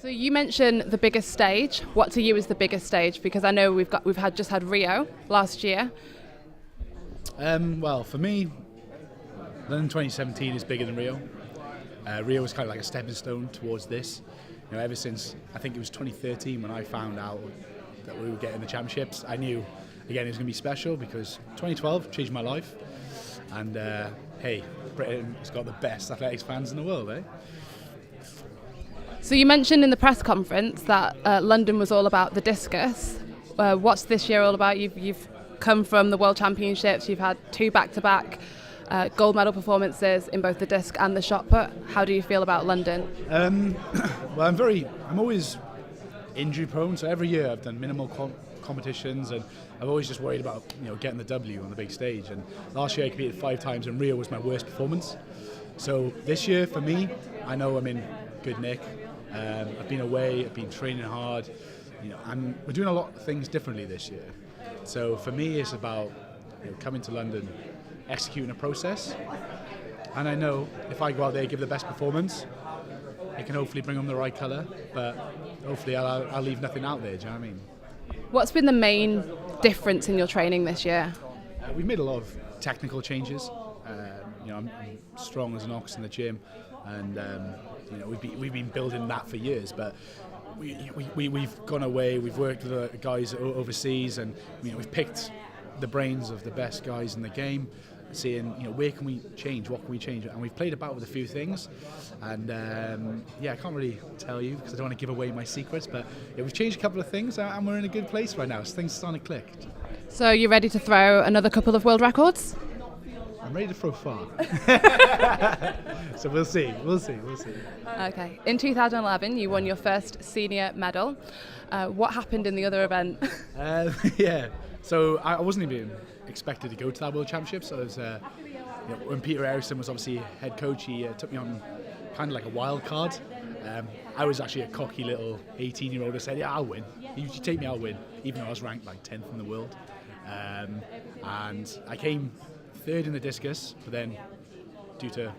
So you mentioned the biggest stage. What to you is the biggest stage? Because I know just had Rio last year. Well, for me, London 2017 is bigger than Rio. Rio was kind of like a stepping stone towards this. Ever since I think it was 2013 when I found out that we were getting the championships, I knew again it was going to be special because 2012 changed my life. And hey, Britain has got the best athletics fans in the world, eh? So you mentioned in the press conference that London was all about the discus. What's this year all about? You've come from the World Championships. You've had 2 back-to-back gold medal performances in both the disc and the shot put. How do you feel about London? Well, I'm always injury prone. So every year I've done minimal competitions, and I've always just worried about getting the W on the big stage. And last year I competed 5 times, and Rio was my worst performance. So this year for me, I know I'm in good nick. I've been away, I've been training hard, and we're doing a lot of things differently this year. So for me, it's about coming to London, executing a process, and I know if I go out there and give the best performance, I can hopefully bring home the right colour, but hopefully I'll leave nothing out there. Do you know what I mean? What's been the main difference in your training this year? We've made a lot of technical changes. I'm strong as an ox in the gym, and we've been building that for years. But we've gone away. We've worked with the guys overseas, and we've picked the brains of the best guys in the game, seeing where can we change, what can we change, and we've played about with a few things. And I can't really tell you because I don't want to give away my secrets. But we've changed a couple of things, and we're in a good place right now. So things are starting to click. So you're ready to throw another couple of world records? I'm ready to throw far. So we'll see. Okay. In 2011, you won your first senior medal. What happened in the other event? So I wasn't even expected to go to that World Championships. So it was, when Peter Eriksson was obviously head coach, he took me on kind of like a wild card. I was actually a cocky little 18-year-old who said, "Yeah, I'll win. You take me, I'll win," even though I was ranked like 10th in the world. And I came 3rd in the discus, but then due to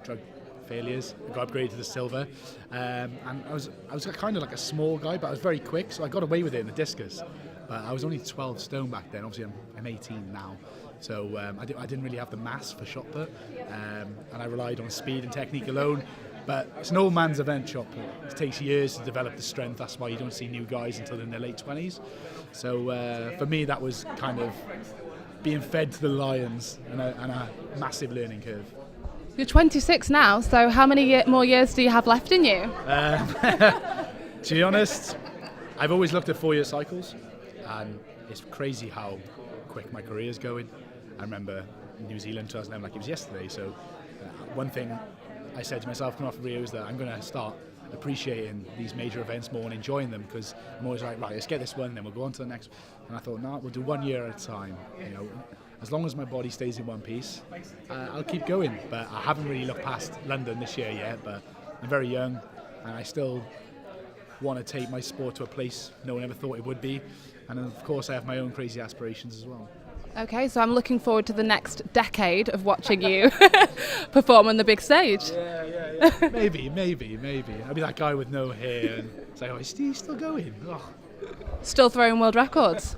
drug failures, I got upgraded to the silver. And I was kind of like a small guy, but I was very quick, so I got away with it in the discus. But I was only 12 stone back then. Obviously, I'm 18 now, so I didn't really have the mass for shot put, and I relied on speed and technique alone. But it's an old man's event, shot put. It takes years to develop the strength. That's why you don't see new guys until in their late 20s. So for me, that was kind of being fed to the lions and a massive learning curve. You're 26 now, so how many more years do you have left in you? To be honest, I've always looked at 4-year cycles, and it's crazy how quick my career is going. I remember New Zealand 2011 like it was yesterday, so one thing I said to myself coming off of Rio is that I'm going to start appreciating these major events more and enjoying them, because I'm always like, right, let's get this one, then we'll go on to the next. And I thought, no, we'll do 1 year at a time. As long as my body stays in one piece, I'll keep going. But I haven't really looked past London this year yet, but I'm very young, and I still want to take my sport to a place no one ever thought it would be. And of course, I have my own crazy aspirations as well. Okay, so I'm looking forward to the next decade of watching you perform on the big stage. Yeah. Maybe. I'll be that guy with no hair and say, "Oh, is he still going?" Oh. Still throwing world records.